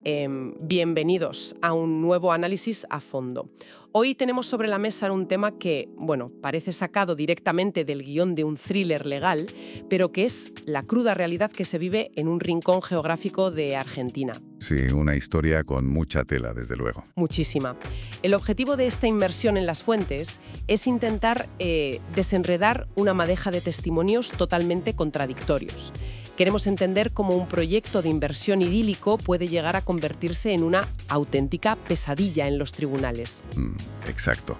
Bienvenidos a un nuevo análisis a fondo. Hoy tenemos sobre la mesa un tema que, parece sacado directamente del guión de un thriller legal, pero que es la cruda realidad que se vive en un rincón geográfico de Argentina. Sí, una historia con mucha tela, desde luego. Muchísima. El objetivo de esta inmersión en las fuentes es intentar desenredar una madeja de testimonios totalmente contradictorios. Queremos entender cómo un proyecto de inversión idílico puede llegar a convertirse en una auténtica pesadilla en los tribunales. Exacto.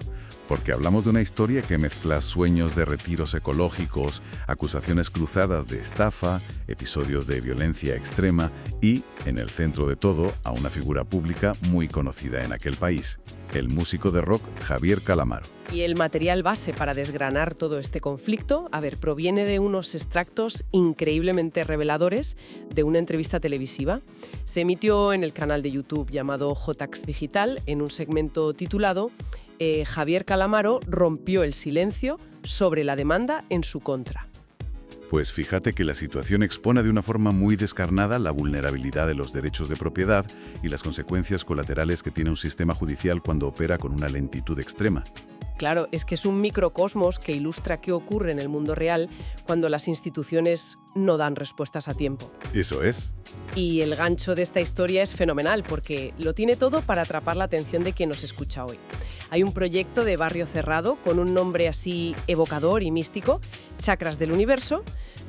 Porque hablamos de una historia que mezcla sueños de retiros ecológicos, acusaciones cruzadas de estafa, episodios de violencia extrema y, en el centro de todo, a una figura pública muy conocida en aquel país, el músico de rock Javier Calamaro. Y el material base para desgranar todo este conflicto, proviene de unos extractos increíblemente reveladores de una entrevista televisiva. Se emitió en el canal de YouTube llamado JAX Digital en un segmento titulado Javier Calamaro rompió el silencio sobre la demanda en su contra. Pues fíjate que la situación expone de una forma muy descarnada la vulnerabilidad de los derechos de propiedad y las consecuencias colaterales que tiene un sistema judicial cuando opera con una lentitud extrema. Claro, es que es un microcosmos que ilustra qué ocurre en el mundo real cuando las instituciones no dan respuestas a tiempo. Eso es. Y el gancho de esta historia es fenomenal porque lo tiene todo para atrapar la atención de quien nos escucha hoy. Hay un proyecto de barrio cerrado con un nombre así evocador y místico, Chakras del Universo,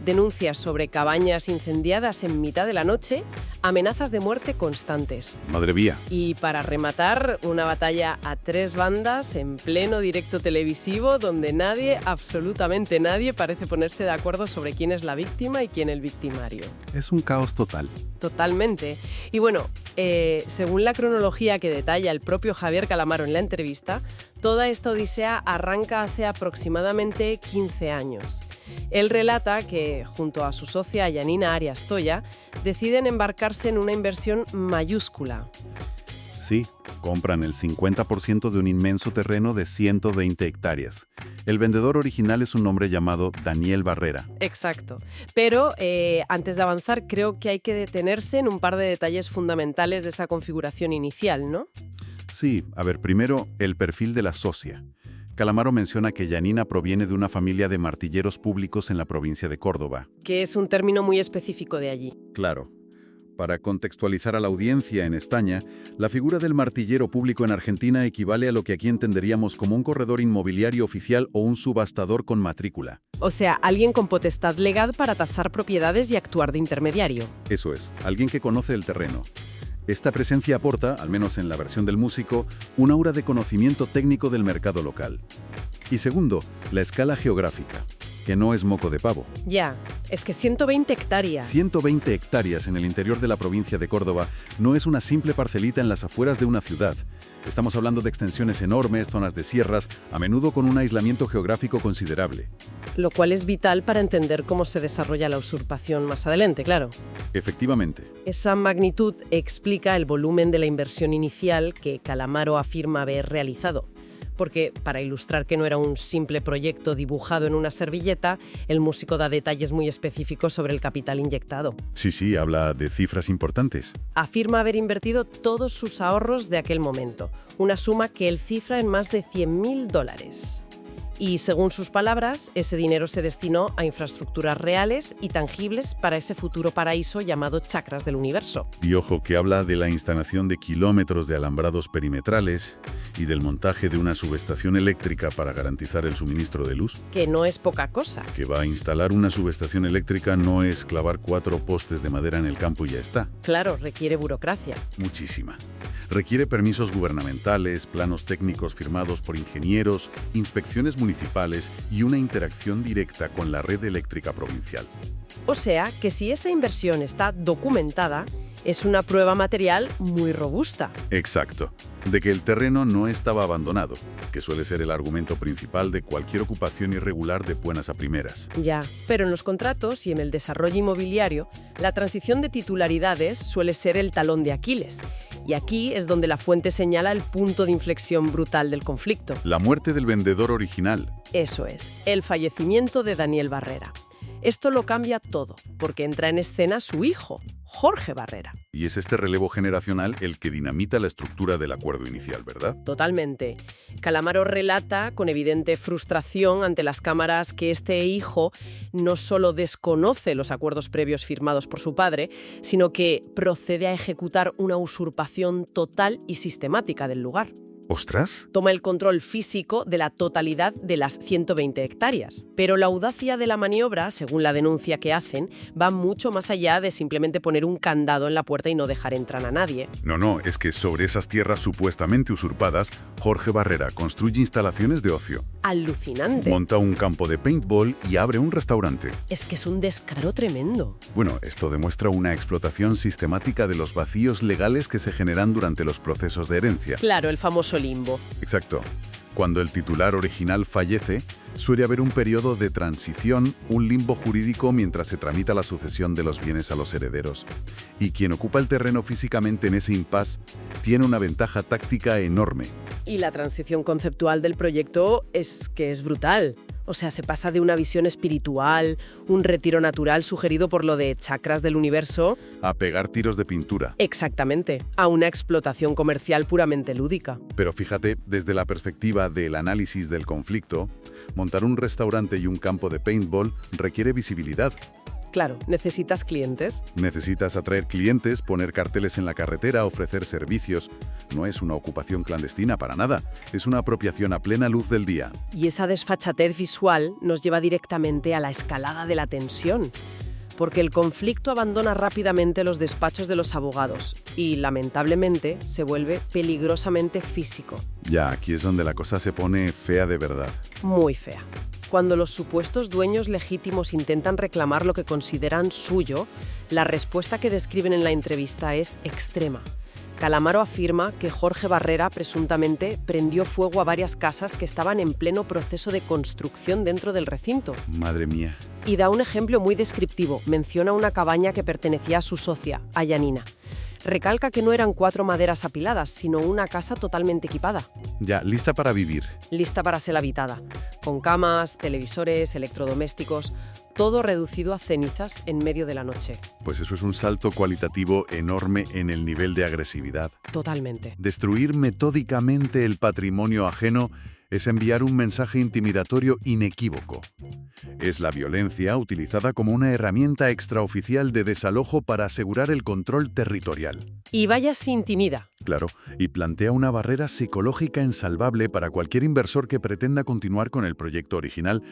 denuncias sobre cabañas incendiadas en mitad de la noche, amenazas de muerte constantes. Madre mía. Y para rematar, una batalla a 3 bandas en pleno directo televisivo donde nadie, absolutamente nadie, parece ponerse de acuerdo sobre quién es la víctima y quién el victimario. Es un caos total. Totalmente. Y según la cronología que detalla el propio Javier Calamaro en la entrevista, toda esta odisea arranca hace aproximadamente 15 años. Él relata que, junto a su socia Yanina Arias Toya, deciden embarcarse en una inversión mayúscula. Sí, compran el 50% de un inmenso terreno de 120 hectáreas. El vendedor original es un hombre llamado Daniel Barrera. Exacto. Pero antes de avanzar, creo que hay que detenerse en un par de detalles fundamentales de esa configuración inicial, ¿no? Sí, primero, el perfil de la socia. Calamaro menciona que Yanina proviene de una familia de martilleros públicos en la provincia de Córdoba. Que es un término muy específico de allí. Claro. Para contextualizar a la audiencia en España, la figura del martillero público en Argentina equivale a lo que aquí entenderíamos como un corredor inmobiliario oficial o un subastador con matrícula. O sea, alguien con potestad legal para tasar propiedades y actuar de intermediario. Eso es, alguien que conoce el terreno. Esta presencia aporta, al menos en la versión del músico, un aura de conocimiento técnico del mercado local. Y segundo, la escala geográfica, que no es moco de pavo. Ya, es que 120 hectáreas. 120 hectáreas en el interior de la provincia de Córdoba no es una simple parcelita en las afueras de una ciudad. Estamos hablando de extensiones enormes, zonas de sierras, a menudo con un aislamiento geográfico considerable. Lo cual es vital para entender cómo se desarrolla la usurpación más adelante, claro. Efectivamente. Esa magnitud explica el volumen de la inversión inicial que Calamaro afirma haber realizado. Porque, para ilustrar que no era un simple proyecto dibujado en una servilleta, el músico da detalles muy específicos sobre el capital inyectado. Sí, habla de cifras importantes. Afirma haber invertido todos sus ahorros de aquel momento, una suma que él cifra en más de $100.000. Y, según sus palabras, ese dinero se destinó a infraestructuras reales y tangibles para ese futuro paraíso llamado Chakras del Universo. Y ojo que habla de la instalación de kilómetros de alambrados perimetrales y del montaje de una subestación eléctrica para garantizar el suministro de luz. Que no es poca cosa. Que va a instalar una subestación eléctrica no es clavar 4 postes de madera en el campo y ya está. Claro, requiere burocracia. Muchísima. Requiere permisos gubernamentales, planos técnicos firmados por ingenieros, inspecciones municipales y una interacción directa con la red eléctrica provincial. O sea, que si esa inversión está documentada, es una prueba material muy robusta. Exacto. De que el terreno no estaba abandonado, que suele ser el argumento principal de cualquier ocupación irregular de buenas a primeras. Ya, pero en los contratos y en el desarrollo inmobiliario, la transición de titularidades suele ser el talón de Aquiles. Y aquí es donde la fuente señala el punto de inflexión brutal del conflicto. La muerte del vendedor original. Eso es, el fallecimiento de Daniel Barrera. Esto lo cambia todo, porque entra en escena su hijo, Jorge Barrera. Y es este relevo generacional el que dinamita la estructura del acuerdo inicial, ¿verdad? Totalmente. Calamaro relata con evidente frustración ante las cámaras que este hijo no solo desconoce los acuerdos previos firmados por su padre, sino que procede a ejecutar una usurpación total y sistemática del lugar. ¡Ostras! Toma el control físico de la totalidad de las 120 hectáreas. Pero la audacia de la maniobra, según la denuncia que hacen, va mucho más allá de simplemente poner un candado en la puerta y no dejar entrar a nadie. No, es que sobre esas tierras supuestamente usurpadas, Jorge Barrera construye instalaciones de ocio. Alucinante. Monta un campo de paintball y abre un restaurante. Es que es un descaro tremendo. Bueno, esto demuestra una explotación sistemática de los vacíos legales que se generan durante los procesos de herencia. Claro, el famoso limbo. Exacto. Cuando el titular original fallece, suele haber un periodo de transición, un limbo jurídico mientras se tramita la sucesión de los bienes a los herederos. Y quien ocupa el terreno físicamente en ese impasse tiene una ventaja táctica enorme. Y la transición conceptual del proyecto es que es brutal. O sea, se pasa de una visión espiritual, un retiro natural sugerido por lo de chakras del universo, A pegar tiros de pintura. exactamente, a una explotación comercial puramente lúdica. Pero fíjate, desde la perspectiva del análisis del conflicto, montar un restaurante y un campo de paintball requiere visibilidad. Claro, necesitas clientes. Necesitas atraer clientes, poner carteles en la carretera, ofrecer servicios. No es una ocupación clandestina para nada, es una apropiación a plena luz del día. Y esa desfachatez visual nos lleva directamente a la escalada de la tensión. Porque el conflicto abandona rápidamente los despachos de los abogados y, lamentablemente, se vuelve peligrosamente físico. Ya, aquí es donde la cosa se pone fea de verdad. Muy fea. Cuando los supuestos dueños legítimos intentan reclamar lo que consideran suyo, la respuesta que describen en la entrevista es extrema. Calamaro afirma que Jorge Barrera presuntamente prendió fuego a varias casas que estaban en pleno proceso de construcción dentro del recinto. Madre mía. Y da un ejemplo muy descriptivo. Menciona una cabaña que pertenecía a su socia, a Yanina. Recalca que no eran 4 maderas apiladas, sino una casa totalmente equipada. Ya, lista para vivir. Lista para ser habitada, con camas, televisores, electrodomésticos, todo reducido a cenizas en medio de la noche. Pues eso es un salto cualitativo enorme en el nivel de agresividad. Totalmente. Destruir metódicamente el patrimonio ajeno es enviar un mensaje intimidatorio inequívoco. Es la violencia utilizada como una herramienta extraoficial de desalojo para asegurar el control territorial. Y vaya si intimida. Claro, y plantea una barrera psicológica insalvable para cualquier inversor que pretenda continuar con el proyecto original.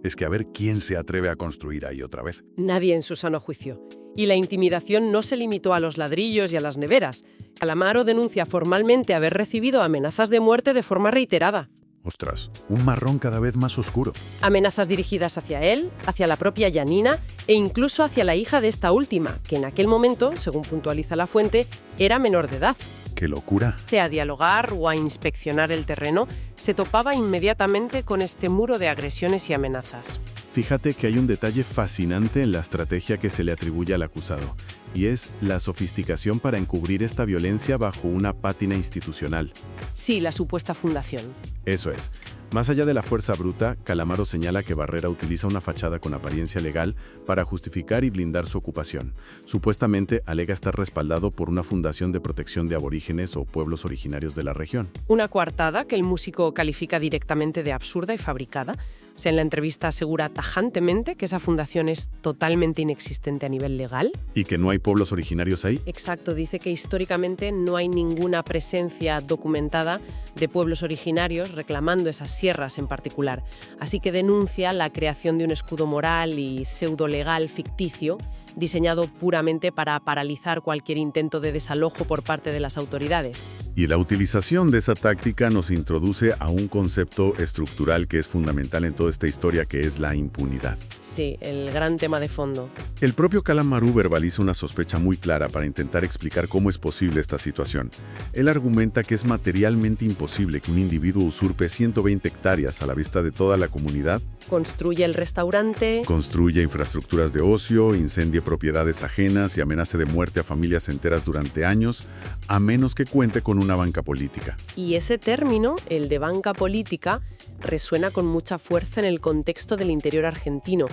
Es que a ver quién se atreve a construir ahí otra vez. Nadie en su sano juicio. Y la intimidación no se limitó a los ladrillos y a las neveras. Calamaro denuncia formalmente haber recibido amenazas de muerte de forma reiterada. Ostras, un marrón cada vez más oscuro. Amenazas dirigidas hacia él, hacia la propia Yanina e incluso hacia la hija de esta última, que en aquel momento, según puntualiza la fuente, era menor de edad. ¡Qué locura! A dialogar o a inspeccionar el terreno, se topaba inmediatamente con este muro de agresiones y amenazas. Fíjate que hay un detalle fascinante en la estrategia que se le atribuye al acusado, y es la sofisticación para encubrir esta violencia bajo una pátina institucional. Sí, la supuesta fundación. Eso es. Más allá de la fuerza bruta, Calamaro señala que Barrera utiliza una fachada con apariencia legal para justificar y blindar su ocupación. Supuestamente alega estar respaldado por una fundación de protección de aborígenes o pueblos originarios de la región. Una coartada que el músico califica directamente de absurda y fabricada. O sea, en la entrevista asegura tajantemente que esa fundación es totalmente inexistente a nivel legal. ¿Y que no hay pueblos originarios ahí? Exacto, dice que históricamente no hay ninguna presencia documentada de pueblos originarios reclamando esas sierras en particular. Así que denuncia la creación de un escudo moral y pseudo-legal ficticio diseñado puramente para paralizar cualquier intento de desalojo por parte de las autoridades. Y la utilización de esa táctica nos introduce a un concepto estructural que es fundamental en toda esta historia, que es la impunidad. Sí, el gran tema de fondo. El propio Calamaro verbaliza una sospecha muy clara para intentar explicar cómo es posible esta situación. Él argumenta que es materialmente imposible que un individuo usurpe 120 hectáreas a la vista de toda la comunidad, Construye el restaurante, construya infraestructuras de ocio, incendie propiedades ajenas y amenace de muerte a familias enteras durante años, a menos que cuente con una banca política. y ese término, el de banca política, resuena con mucha fuerza en el contexto del interior argentino.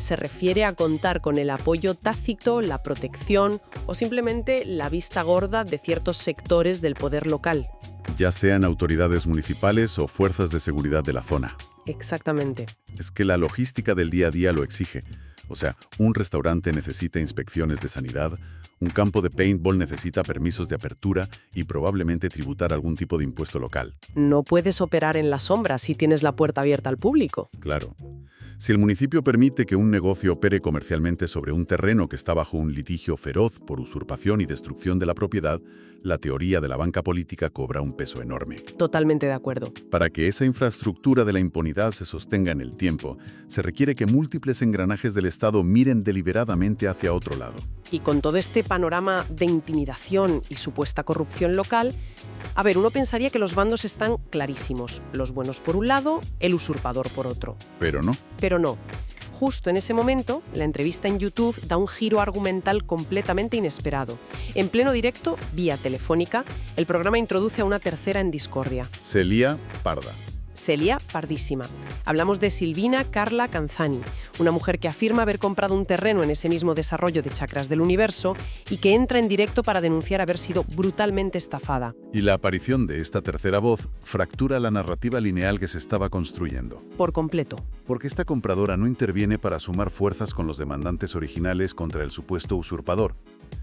se refiere a contar con el apoyo tácito, la protección o simplemente la vista gorda de ciertos sectores del poder local. Ya sean autoridades municipales o fuerzas de seguridad de la zona. Exactamente. Es que la logística del día a día lo exige. O sea, un restaurante necesita inspecciones de sanidad, un campo de paintball necesita permisos de apertura y probablemente tributar algún tipo de impuesto local. No puedes operar en la sombra si tienes la puerta abierta al público. Claro. Si el municipio permite que un negocio opere comercialmente sobre un terreno que está bajo un litigio feroz por usurpación y destrucción de la propiedad, la teoría de la banca política cobra un peso enorme. Totalmente de acuerdo. Para que esa infraestructura de la impunidad se sostenga en el tiempo, se requiere que múltiples engranajes del Estado miren deliberadamente hacia otro lado. Y con todo este panorama de intimidación y supuesta corrupción local, uno pensaría que los bandos están clarísimos. Los buenos por un lado, el usurpador por otro. Pero no. Pero no. Justo en ese momento, la entrevista en YouTube da un giro argumental completamente inesperado. En pleno directo, vía telefónica, el programa introduce a una tercera en discordia. Se lía parda. Se lía pardísima. Hablamos de Silvina Carla Canzani, una mujer que afirma haber comprado un terreno en ese mismo desarrollo de Chakras del Universo y que entra en directo para denunciar haber sido brutalmente estafada. Y la aparición de esta tercera voz fractura la narrativa lineal que se estaba construyendo. Por completo. Porque esta compradora no interviene para sumar fuerzas con los demandantes originales contra el supuesto usurpador,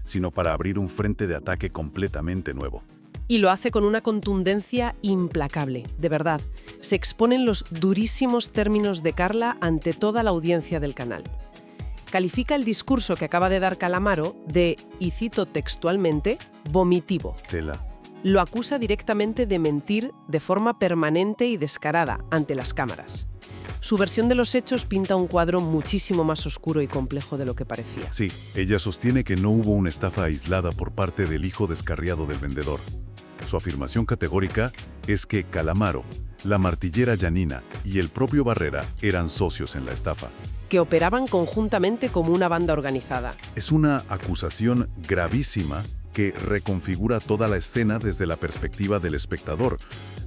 sino para abrir un frente de ataque completamente nuevo. Y lo hace con una contundencia implacable, de verdad. Se exponen los durísimos términos de Carla ante toda la audiencia del canal. Califica el discurso que acaba de dar Calamaro de, y cito textualmente, vomitivo. Tela. Lo acusa directamente de mentir de forma permanente y descarada ante las cámaras. Su versión de los hechos pinta un cuadro muchísimo más oscuro y complejo de lo que parecía. Sí, ella sostiene que no hubo una estafa aislada por parte del hijo descarriado del vendedor. Su afirmación categórica es que Calamaro, la martillera Janina y el propio Barrera eran socios en la estafa. Que operaban conjuntamente como una banda organizada. Es una acusación gravísima que reconfigura toda la escena desde la perspectiva del espectador.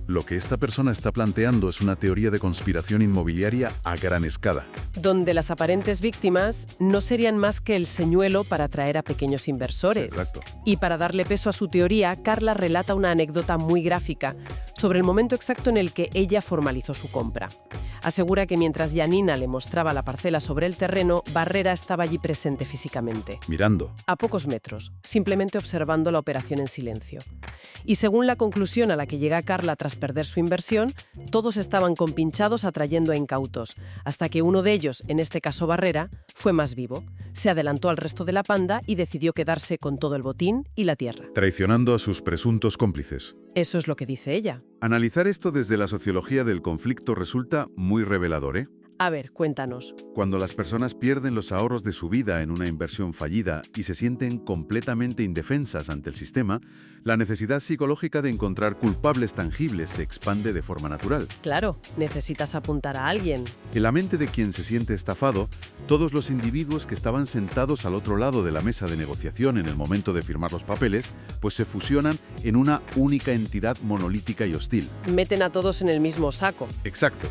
Lo que esta persona está planteando es una teoría de conspiración inmobiliaria a gran escala. Donde las aparentes víctimas no serían más que el señuelo para atraer a pequeños inversores. Exacto. Y para darle peso a su teoría, Carla relata una anécdota muy gráfica sobre el momento exacto en el que ella formalizó su compra. Asegura que mientras Janina le mostraba la parcela sobre el terreno, Barrera estaba allí presente físicamente. Mirando. A pocos metros, simplemente observando la operación en silencio. Y según la conclusión a la que llega Carla tras perder su inversión, todos estaban compinchados atrayendo a incautos, hasta que uno de ellos, en este caso Barrera, fue más vivo. Se adelantó al resto de la panda y decidió quedarse con todo el botín y la tierra. Traicionando a sus presuntos cómplices. Eso es lo que dice ella. Analizar esto desde la sociología del conflicto resulta muy revelador, ¿eh? A ver, cuéntanos. Cuando las personas pierden los ahorros de su vida en una inversión fallida y se sienten completamente indefensas ante el sistema, la necesidad psicológica de encontrar culpables tangibles se expande de forma natural. Claro, necesitas apuntar a alguien. En la mente de quien se siente estafado, todos los individuos que estaban sentados al otro lado de la mesa de negociación en el momento de firmar los papeles, pues se fusionan en una única entidad monolítica y hostil. Meten a todos en el mismo saco. Exacto.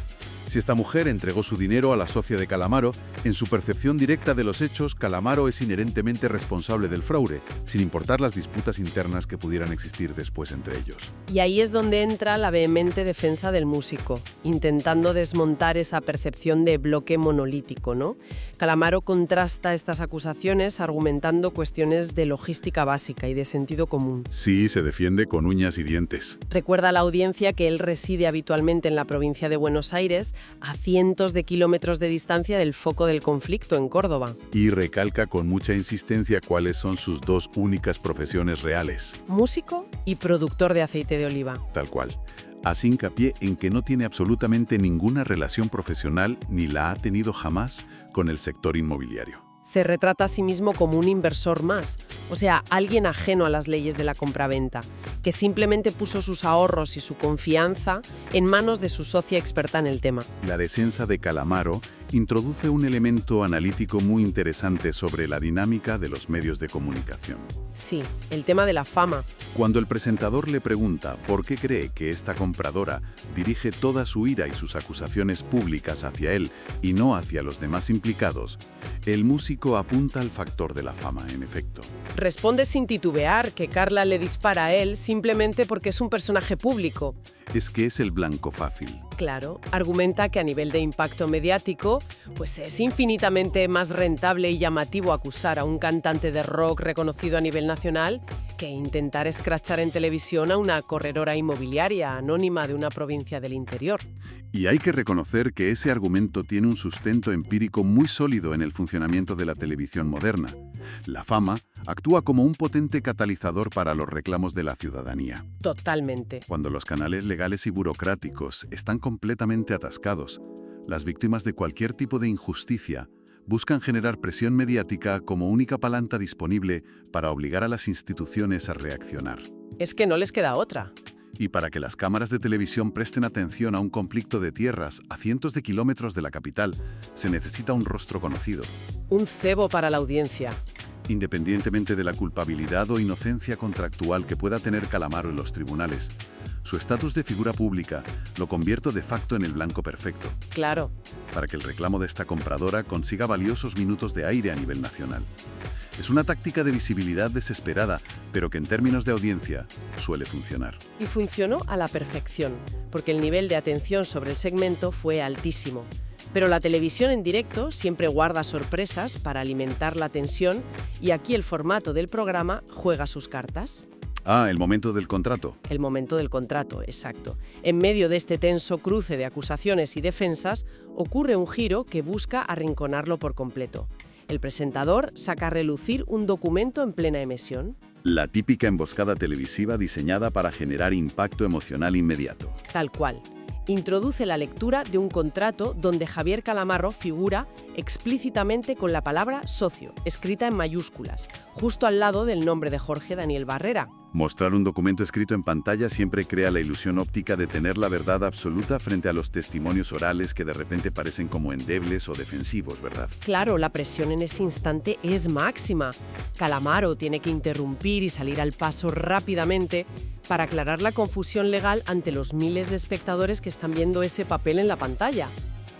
Si esta mujer entregó su dinero a la socia de Calamaro, en su percepción directa de los hechos, Calamaro es inherentemente responsable del fraude, sin importar las disputas internas que pudieran existir después entre ellos. Y ahí es donde entra la vehemente defensa del músico, intentando desmontar esa percepción de bloque monolítico, ¿no? Calamaro contrasta estas acusaciones argumentando cuestiones de logística básica y de sentido común. Sí, se defiende con uñas y dientes. Recuerda a la audiencia que él reside habitualmente en la provincia de Buenos Aires, a cientos de kilómetros de distancia del foco del conflicto en Córdoba. Y recalca con mucha insistencia cuáles son sus dos únicas profesiones reales. Músico y productor de aceite de oliva. Tal cual. Hace hincapié en que no tiene absolutamente ninguna relación profesional ni la ha tenido jamás con el sector inmobiliario. Se retrata a sí mismo como un inversor más, o sea, alguien ajeno a las leyes de la compraventa, que simplemente puso sus ahorros y su confianza en manos de su socia experta en el tema. La defensa de Calamaro introduce un elemento analítico muy interesante sobre la dinámica de los medios de comunicación. Sí, el tema de la fama. Cuando el presentador le pregunta por qué cree que esta compradora dirige toda su ira y sus acusaciones públicas hacia él y no hacia los demás implicados, el músico apunta al factor de la fama, en efecto. Responde sin titubear que Carla le dispara a él simplemente porque es un personaje público. Es que es el blanco fácil. Claro, argumenta que a nivel de impacto mediático, pues es infinitamente más rentable y llamativo acusar a un cantante de rock reconocido a nivel nacional que intentar escrachar en televisión a una corredora inmobiliaria anónima de una provincia del interior. Y hay que reconocer que ese argumento tiene un sustento empírico muy sólido en el funcionamiento de la televisión moderna. La fama actúa como un potente catalizador para los reclamos de la ciudadanía. Totalmente. Cuando los canales legales y burocráticos están completamente atascados, las víctimas de cualquier tipo de injusticia buscan generar presión mediática como única palanca disponible para obligar a las instituciones a reaccionar. Es que no les queda otra. Y para que las cámaras de televisión presten atención a un conflicto de tierras a cientos de kilómetros de la capital, se necesita un rostro conocido. Un cebo para la audiencia. Independientemente de la culpabilidad o inocencia contractual que pueda tener Calamaro en los tribunales, su estatus de figura pública lo convierte de facto en el blanco perfecto. Claro. Para que el reclamo de esta compradora consiga valiosos minutos de aire a nivel nacional. Es una táctica de visibilidad desesperada, pero que en términos de audiencia suele funcionar. Y funcionó a la perfección, porque el nivel de atención sobre el segmento fue altísimo. Pero la televisión en directo siempre guarda sorpresas para alimentar la tensión y aquí el formato del programa juega sus cartas. Ah, el momento del contrato. El momento del contrato, exacto. En medio de este tenso cruce de acusaciones y defensas, ocurre un giro que busca arrinconarlo por completo. El presentador saca a relucir un documento en plena emisión. La típica emboscada televisiva diseñada para generar impacto emocional inmediato. Tal cual. Introduce la lectura de un contrato donde Javier Calamaro figura explícitamente con la palabra socio, escrita en mayúsculas, justo al lado del nombre de Jorge Daniel Barrera. Mostrar un documento escrito en pantalla siempre crea la ilusión óptica de tener la verdad absoluta frente a los testimonios orales que de repente parecen como endebles o defensivos, ¿verdad? Claro, la presión en ese instante es máxima. Calamaro tiene que interrumpir y salir al paso rápidamente para aclarar la confusión legal ante los miles de espectadores que están viendo ese papel en la pantalla.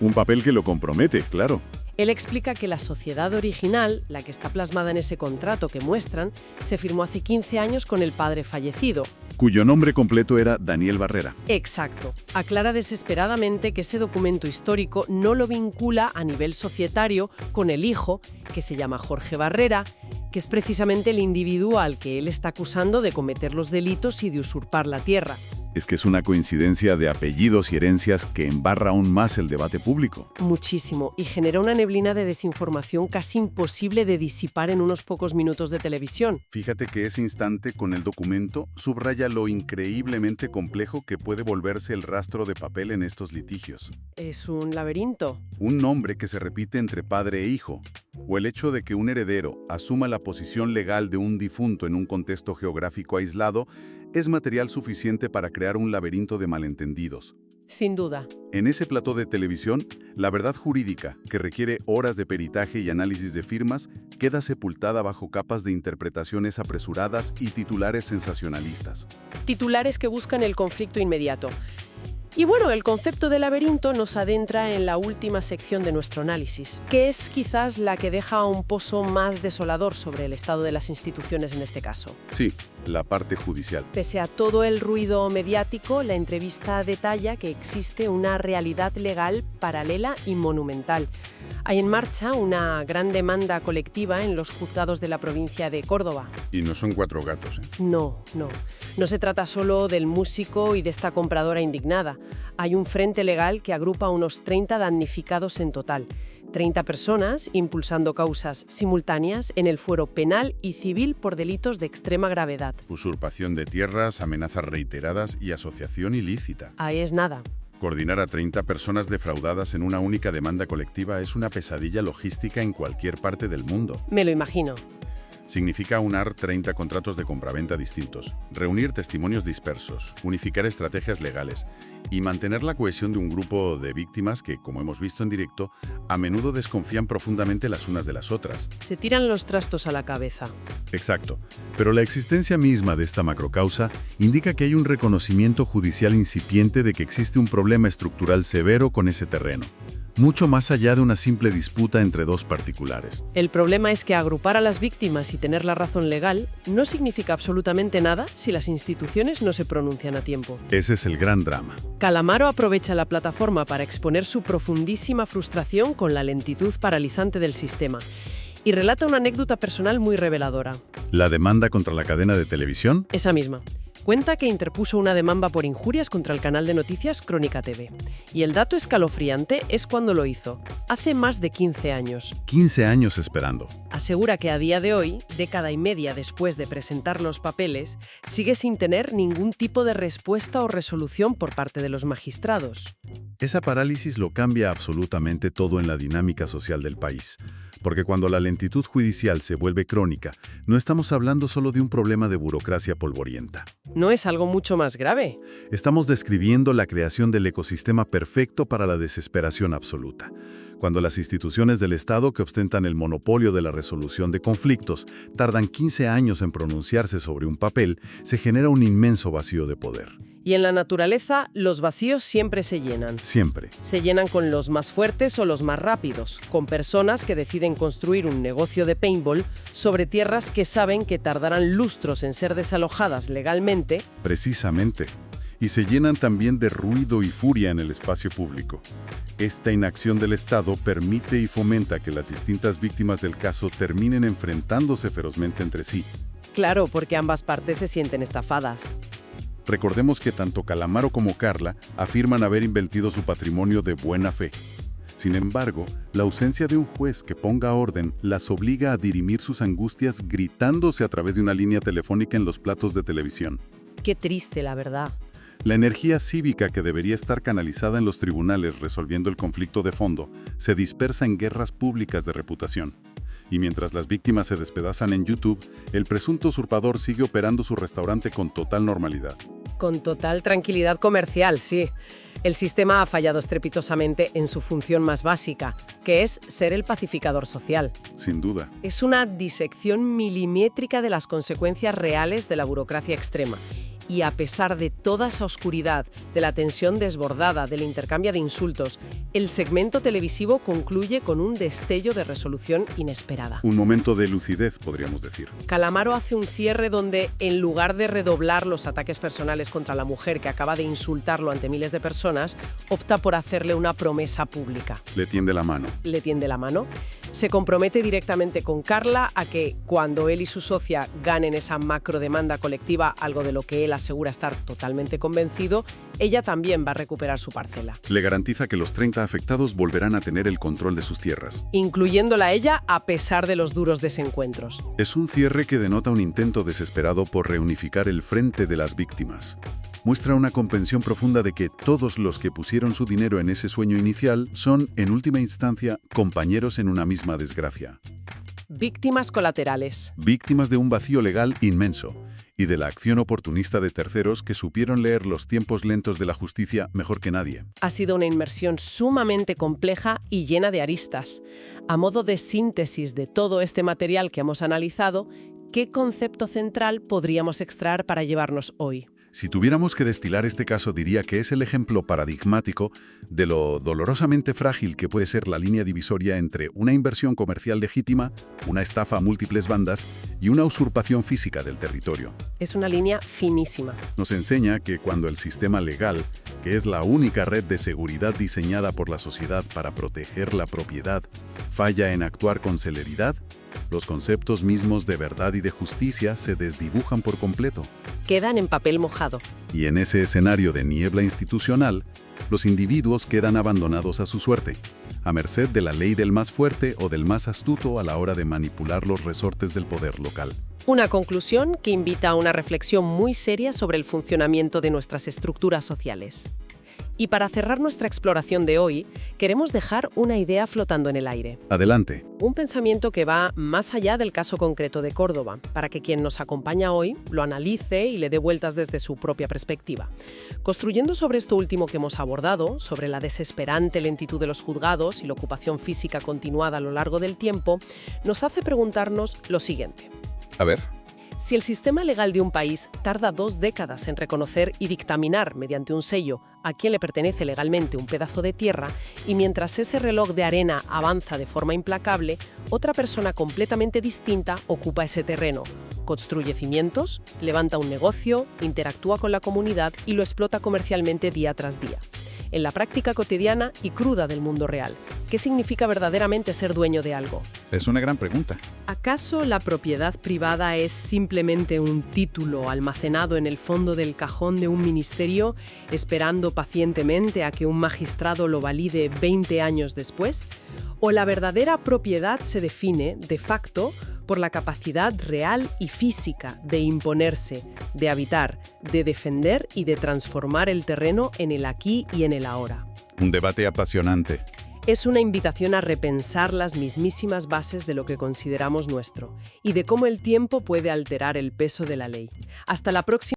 Un papel que lo compromete, claro. Él explica que la sociedad original, la que está plasmada en ese contrato que muestran, se firmó hace 15 años con el padre fallecido. Cuyo nombre completo era Daniel Barrera. Exacto. Aclara desesperadamente que ese documento histórico no lo vincula a nivel societario con el hijo, que se llama Jorge Barrera, que es precisamente el individuo al que él está acusando de cometer los delitos y de usurpar la tierra. Es que es una coincidencia de apellidos y herencias que embarra aún más el debate público. Muchísimo, y genera una neblina de desinformación casi imposible de disipar en unos pocos minutos de televisión. Fíjate que ese instante con el documento subraya lo increíblemente complejo que puede volverse el rastro de papel en estos litigios. Es un laberinto. Un nombre que se repite entre padre e hijo, o el hecho de que un heredero asuma la posición legal de un difunto en un contexto geográfico aislado, es material suficiente para crear un laberinto de malentendidos. Sin duda. En ese plató de televisión, la verdad jurídica, que requiere horas de peritaje y análisis de firmas, queda sepultada bajo capas de interpretaciones apresuradas y titulares sensacionalistas. Titulares que buscan el conflicto inmediato. Y bueno, el concepto de laberinto nos adentra en la última sección de nuestro análisis, que es quizás la que deja un pozo más desolador sobre el estado de las instituciones en este caso. Sí, la parte judicial. Pese a todo el ruido mediático, la entrevista detalla que existe una realidad legal paralela y monumental. Hay en marcha una gran demanda colectiva en los juzgados de la provincia de Córdoba. Y no son 4 gatos, ¿eh? No. No se trata solo del músico y de esta compradora indignada. Hay un frente legal que agrupa unos 30 damnificados en total. 30 personas impulsando causas simultáneas en el fuero penal y civil por delitos de extrema gravedad. Usurpación de tierras, amenazas reiteradas y asociación ilícita. Ahí es nada. Coordinar a 30 personas defraudadas en una única demanda colectiva es una pesadilla logística en cualquier parte del mundo. Me lo imagino. Significa aunar 30 contratos de compraventa distintos, reunir testimonios dispersos, unificar estrategias legales y mantener la cohesión de un grupo de víctimas que, como hemos visto en directo, a menudo desconfían profundamente las unas de las otras. Se tiran los trastos a la cabeza. Exacto. Pero la existencia misma de esta macrocausa indica que hay un reconocimiento judicial incipiente de que existe un problema estructural severo con ese terreno, mucho más allá de una simple disputa entre dos particulares. El problema es que agrupar a las víctimas y tener la razón legal no significa absolutamente nada si las instituciones no se pronuncian a tiempo. Ese es el gran drama. Calamaro aprovecha la plataforma para exponer su profundísima frustración con la lentitud paralizante del sistema y relata una anécdota personal muy reveladora. ¿La demanda contra la cadena de televisión? Esa misma. Cuenta que interpuso una demanda por injurias contra el canal de noticias Crónica TV. Y el dato escalofriante es cuando lo hizo, hace más de 15 años. 15 años esperando. Asegura que a día de hoy, década y media después de presentar los papeles, sigue sin tener ningún tipo de respuesta o resolución por parte de los magistrados. Esa parálisis lo cambia absolutamente todo en la dinámica social del país. Porque cuando la lentitud judicial se vuelve crónica, no estamos hablando solo de un problema de burocracia polvorienta. ¿No es algo mucho más grave? Estamos describiendo la creación del ecosistema perfecto para la desesperación absoluta. Cuando las instituciones del Estado que ostentan el monopolio de la resolución de conflictos tardan 15 años en pronunciarse sobre un papel, se genera un inmenso vacío de poder. Y en la naturaleza, los vacíos siempre se llenan. Siempre. Se llenan con los más fuertes o los más rápidos, con personas que deciden construir un negocio de paintball sobre tierras que saben que tardarán lustros en ser desalojadas legalmente. Precisamente. Y se llenan también de ruido y furia en el espacio público. Esta inacción del Estado permite y fomenta que las distintas víctimas del caso terminen enfrentándose ferozmente entre sí. Claro, porque ambas partes se sienten estafadas. Recordemos que tanto Calamaro como Carla afirman haber invertido su patrimonio de buena fe. Sin embargo, la ausencia de un juez que ponga orden las obliga a dirimir sus angustias gritándose a través de una línea telefónica en los platos de televisión. Qué triste, la verdad. La energía cívica que debería estar canalizada en los tribunales resolviendo el conflicto de fondo se dispersa en guerras públicas de reputación. Y mientras las víctimas se despedazan en YouTube, el presunto usurpador sigue operando su restaurante con total normalidad. Con total tranquilidad comercial, sí. El sistema ha fallado estrepitosamente en su función más básica, que es ser el pacificador social. Sin duda. Es una disección milimétrica de las consecuencias reales de la burocracia extrema. Y a pesar de toda esa oscuridad, de la tensión desbordada, del intercambio de insultos, el segmento televisivo concluye con un destello de resolución inesperada. Un momento de lucidez, podríamos decir. Calamaro hace un cierre donde, en lugar de redoblar los ataques personales contra la mujer que acaba de insultarlo ante miles de personas, opta por hacerle una promesa pública. Le tiende la mano. Le tiende la mano. Se compromete directamente con Carla a que, cuando él y su socia ganen esa macrodemanda colectiva, algo de lo que él asegura estar totalmente convencido, ella también va a recuperar su parcela. Le garantiza que los 30 afectados volverán a tener el control de sus tierras. Incluyéndola a ella a pesar de los duros desencuentros. Es un cierre que denota un intento desesperado por reunificar el frente de las víctimas. Muestra una comprensión profunda de que todos los que pusieron su dinero en ese sueño inicial son, en última instancia, compañeros en una misma desgracia. Víctimas colaterales. Víctimas de un vacío legal inmenso y de la acción oportunista de terceros que supieron leer los tiempos lentos de la justicia mejor que nadie. Ha sido una inmersión sumamente compleja y llena de aristas. A modo de síntesis de todo este material que hemos analizado, ¿qué concepto central podríamos extraer para llevarnos hoy? Si tuviéramos que destilar este caso, diría que es el ejemplo paradigmático de lo dolorosamente frágil que puede ser la línea divisoria entre una inversión comercial legítima, una estafa a múltiples bandas y una usurpación física del territorio. Es una línea finísima. Nos enseña que cuando el sistema legal, que es la única red de seguridad diseñada por la sociedad para proteger la propiedad, falla en actuar con celeridad, los conceptos mismos de verdad y de justicia se desdibujan por completo. Quedan en papel mojado. Y en ese escenario de niebla institucional, los individuos quedan abandonados a su suerte, a merced de la ley del más fuerte o del más astuto a la hora de manipular los resortes del poder local. Una conclusión que invita a una reflexión muy seria sobre el funcionamiento de nuestras estructuras sociales. Y para cerrar nuestra exploración de hoy, queremos dejar una idea flotando en el aire. Adelante. Un pensamiento que va más allá del caso concreto de Córdoba, para que quien nos acompaña hoy lo analice y le dé vueltas desde su propia perspectiva. Construyendo sobre esto último que hemos abordado, sobre la desesperante lentitud de los juzgados y la ocupación física continuada a lo largo del tiempo, nos hace preguntarnos lo siguiente. A ver. Si el sistema legal de un país tarda 2 décadas en reconocer y dictaminar mediante un sello a quién le pertenece legalmente un pedazo de tierra, y mientras ese reloj de arena avanza de forma implacable, otra persona completamente distinta ocupa ese terreno, construye cimientos, levanta un negocio, interactúa con la comunidad y lo explota comercialmente día tras día. En la práctica cotidiana y cruda del mundo real, ¿qué significa verdaderamente ser dueño de algo? Es una gran pregunta. ¿Acaso la propiedad privada es simplemente un título almacenado en el fondo del cajón de un ministerio, esperando pacientemente a que un magistrado lo valide 20 años después? ¿O la verdadera propiedad se define, de facto, por la capacidad real y física de imponerse, de habitar, de defender y de transformar el terreno en el aquí y en el ahora? Un debate apasionante. Es una invitación a repensar las mismísimas bases de lo que consideramos nuestro y de cómo el tiempo puede alterar el peso de la ley. Hasta la próxima.